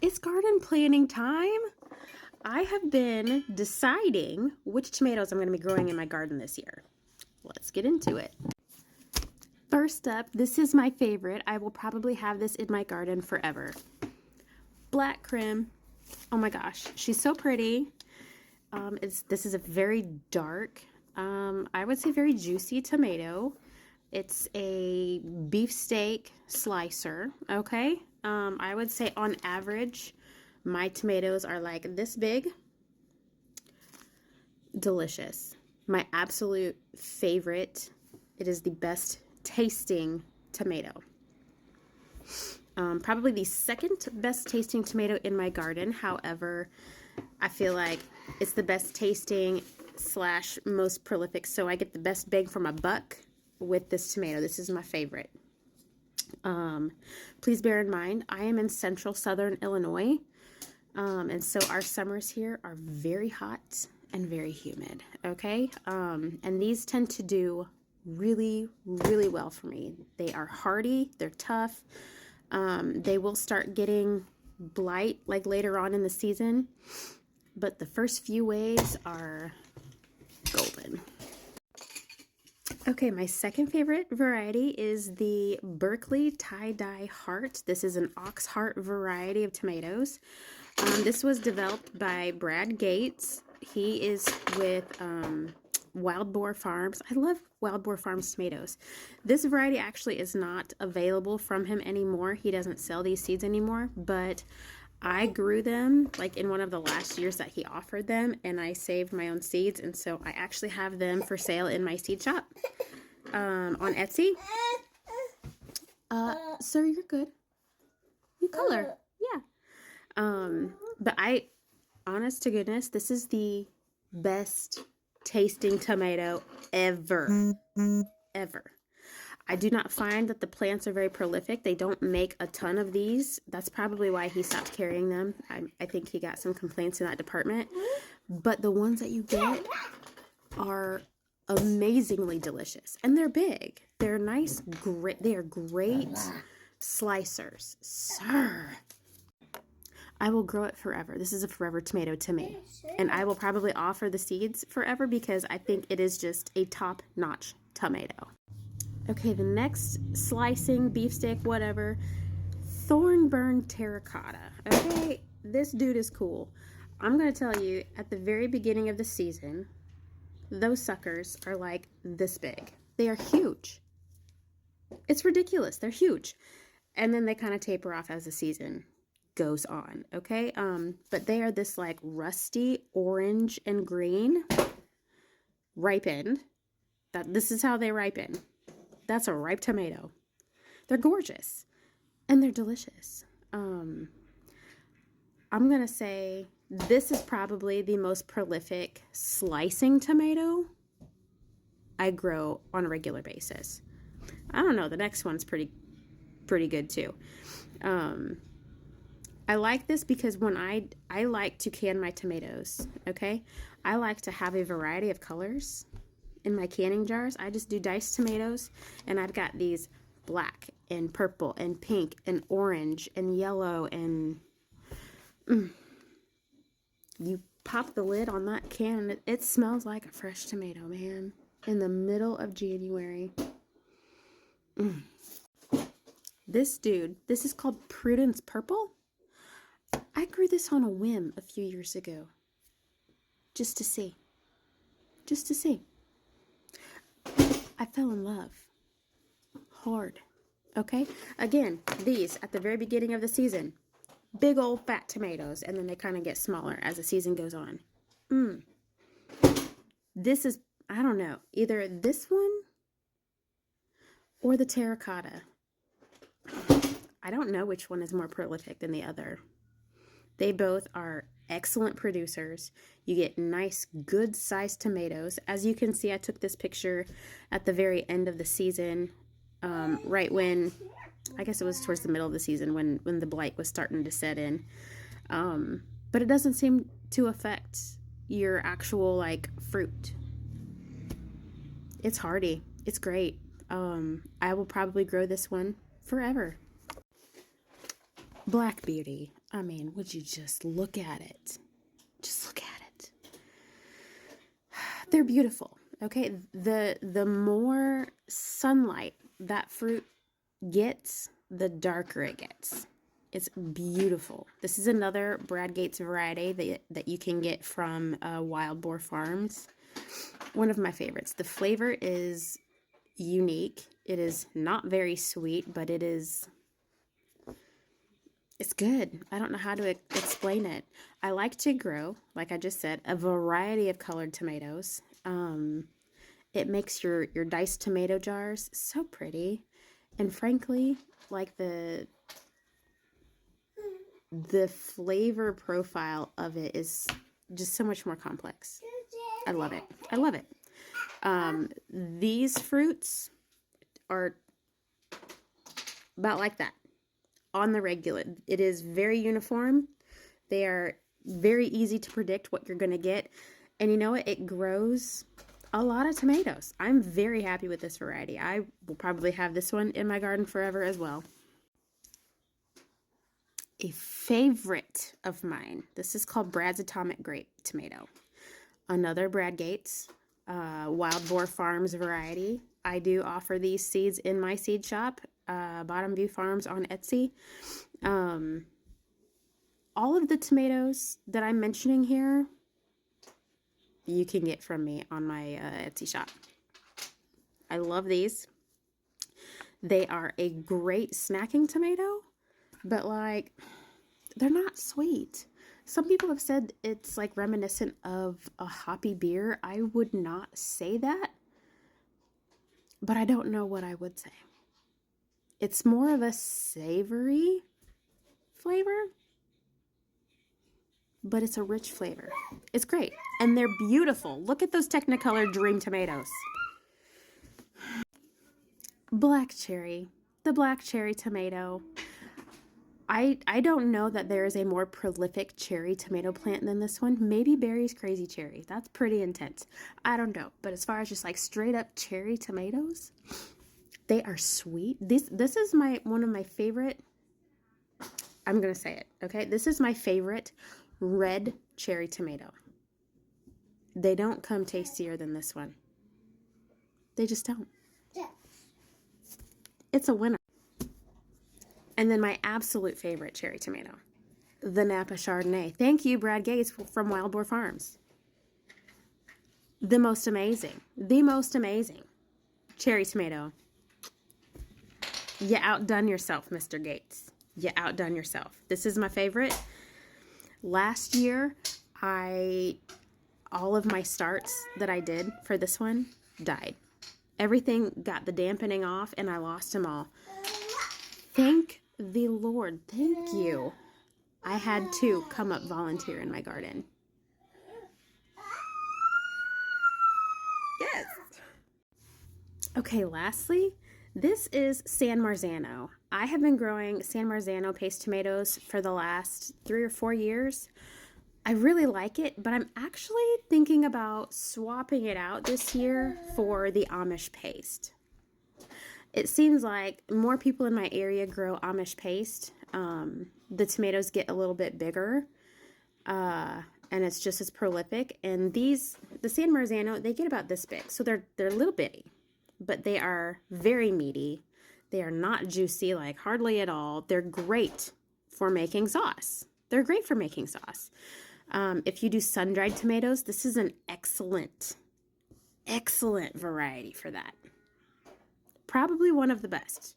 It's garden planning time. I have been deciding which tomatoes I'm going to be growing in my garden this year. Let's get into it. First up, this is my favorite. I will probably have this in my garden forever. Black Krim. Oh my gosh, she's so pretty. This is a very dark, I would say very juicy tomato. It's a beefsteak slicer, okay? I would say on average, my tomatoes are like this big. Delicious. My absolute favorite. It is the best tasting tomato. Probably the second best tasting tomato in my garden. However, I feel like it's the best tasting / most prolific. So I get the best bang for my buck with this tomato. This is my favorite. Please bear in mind, I am in central southern Illinois. And so our summers here are very hot and very humid. Okay. And these tend to do really, really well for me. They are hardy. They're tough. They will start getting blight like later on in the season, but the first few waves are golden. Okay, my second favorite variety is the Berkeley Tie-Dye Heart. This is an ox heart variety of tomatoes. This was developed by Brad Gates. He is with Wild Boar Farms. I love Wild Boar Farms tomatoes. This variety actually is not available from him anymore. He doesn't sell these seeds anymore, but I grew them like in one of the last years that he offered them, and I saved my own seeds, and so I actually have them for sale in my seed shop on Etsy. Sir, you're good. You color. Yeah. But honest to goodness, this is the best tasting tomato ever. Ever. I do not find that the plants are very prolific. They don't make a ton of these. That's probably why he stopped carrying them. I think he got some complaints in that department. But the ones that you get are amazingly delicious. And they're big. They're nice, great. They are great slicers. Sir. I will grow it forever. This is a forever tomato to me. And I will probably offer the seeds forever because I think it is just a top-notch tomato. Okay, the next slicing, beefsteak, whatever, Thornburn Terracotta. Okay, this dude is cool. I'm going to tell you, at the very beginning of the season, those suckers are like this big. They are huge. It's ridiculous. They're huge. And then they kind of taper off as the season goes on, okay? But they are this like rusty orange and green, ripened. This is how they ripen. That's a ripe tomato. They're gorgeous and they're delicious. I'm gonna say this is probably the most prolific slicing tomato I grow on a regular basis. I don't know, the next one's pretty good too. I like this because when I like to can my tomatoes, okay? I like to have a variety of colors in my canning jars. I just do diced tomatoes, and I've got these black and purple and pink and orange and yellow, and you pop the lid on that can and it smells like a fresh tomato, man, in the middle of January. This dude, this is called Prudence Purple. I grew this on a whim a few years ago. Just to see. I fell in love. Hard. Okay? Again, these at the very beginning of the season. Big old fat tomatoes. And then they kind of get smaller as the season goes on. This is, I don't know, either this one or the terracotta. I don't know which one is more prolific than the other. They both are excellent producers. You get nice, good-sized tomatoes. As you can see, I took this picture at the very end of the season, right when, I guess it was towards the middle of the season when the blight was starting to set in. But it doesn't seem to affect your actual, like, fruit. It's hardy. It's great. I will probably grow this one forever. Black Beauty. I mean, would you just look at it? Just look at it. They're beautiful. Okay, the more sunlight that fruit gets, the darker it gets. It's beautiful. This is another Brad Gates variety that you can get from Wild Boar Farms. One of my favorites. The flavor is unique. It is not very sweet, but it's good. I don't know how to explain it. I like to grow, like I just said, a variety of colored tomatoes. It makes your diced tomato jars so pretty. And frankly, like the flavor profile of it is just so much more complex. I love it. I love it. These fruits are about like that on the regular. It is very uniform. They are very easy to predict what you're going to get. And you know what? It grows a lot of tomatoes. I'm very happy with this variety. I will probably have this one in my garden forever as well. A favorite of mine. This is called Brad's Atomic Grape Tomato. Another Brad Gates Wild Boar Farms variety. I do offer these seeds in my seed shop, BottomViewFarms on Etsy. All of the tomatoes that I'm mentioning here, you can get from me on my Etsy shop. I love these. They are a great snacking tomato, but like, they're not sweet. Some people have said it's like reminiscent of a hoppy beer. I would not say that, but I don't know what I would say. It's more of a savory flavor, but it's a rich flavor. It's great. And they're beautiful. Look at those Technicolor Dream tomatoes. Black cherry. The black cherry tomato. I don't know that there is a more prolific cherry tomato plant than this one. Maybe Barry's Crazy Cherry. That's pretty intense. I don't know. But as far as just like straight up cherry tomatoes, they are sweet. This is one of my favorite. I'm going to say it, okay? This is my favorite red cherry tomato. They don't come tastier than this one. They just don't. It's a winner. And then my absolute favorite cherry tomato, the Napa Chardonnay. Thank you, Brad Gates from Wild Boar Farms. The most amazing cherry tomato. You outdone yourself, Mr. Gates. You outdone yourself. This is my favorite. Last year, all of my starts that I did for this one died. Everything got the dampening off and I lost them all. Thank the Lord. Thank you. I had to come up volunteer in my garden. Yes. Okay, lastly, this is San Marzano. I have been growing San Marzano paste tomatoes for the last 3 or 4 years. I really like it, but I'm actually thinking about swapping it out this year for the Amish paste. It seems like more people in my area grow Amish paste. The tomatoes get a little bit bigger, and it's just as prolific. And the San Marzano, they get about this big, so they're little bitty, but they are very meaty. They are not juicy, like hardly at all. They're great for making sauce. They're great for making sauce. If you do sun-dried tomatoes, this is an excellent variety for that. Probably one of the best.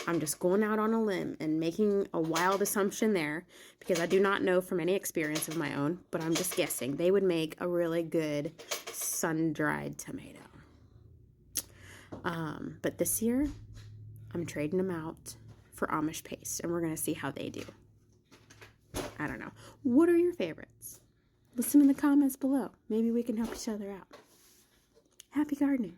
I'm just going out on a limb and making a wild assumption there because I do not know from any experience of my own, but I'm just guessing. They would make a really good sun-dried tomato. But this year, I'm trading them out for Amish paste, and we're going to see how they do. I don't know. What are your favorites? Listen in the comments below. Maybe we can help each other out. Happy gardening.